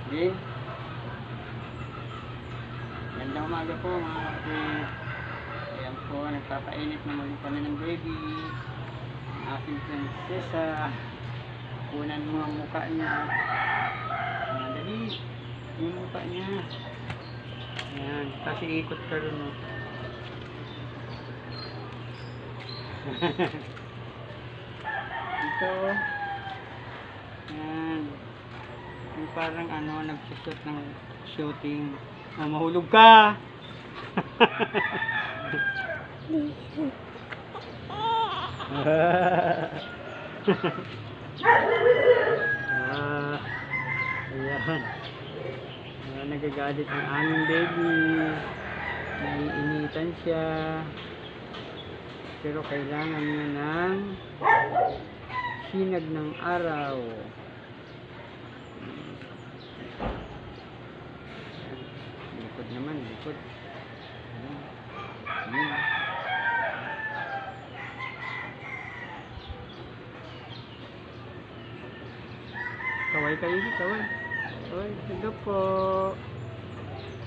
Din. Gandang umaga po mga kapatid. Ayan po, nagpapainit na muli kami ng baby. Ang aking prinsesa. Kunan mo ang mukha niya. Dali. Yung mukha niya. Ayan, kasi ikot ka rin. Ito. Ayan. Yung parang nagsushoot ng shooting. Mahulog ka! Ayan. Nagagalit ang aming baby. Naiinitan siya. Pero kailangan niya ng sinag ng araw. Likod naman, likod. Kaway kayo, kaway. Kaway, hello po.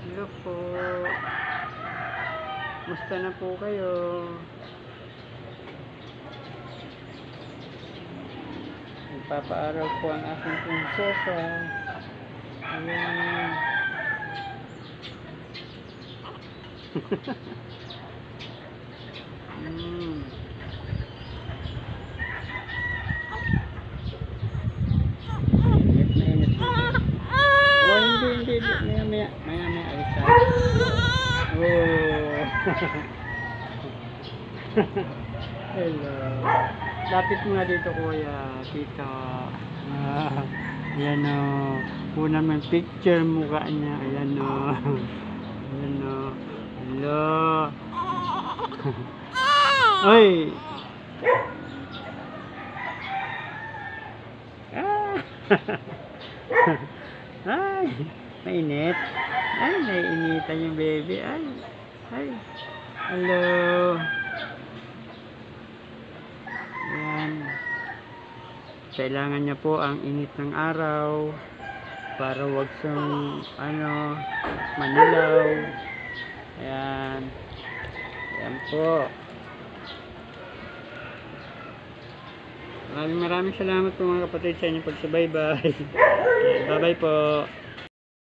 Hello po. Musta na po kayo? Nagpapaaraw po ang aking prinsesa. Ayan. Hindi. Maya, alis tayo. Hello. Lapit mo nga dito, kuya. Tito. Ayan o. Una naman picture mukha niya. Ayan o. Ayan o. Hello. Oy. Ay, mainit. Ay, naiinitan yung baby. Ay. Hello. Ayan. Kailangan niya po ang init ng araw para wag siyang manilaw. Ayan. Ayan po. Maraming salamat po mga kapatid sa inyong pagsubaybay. Bye bye po.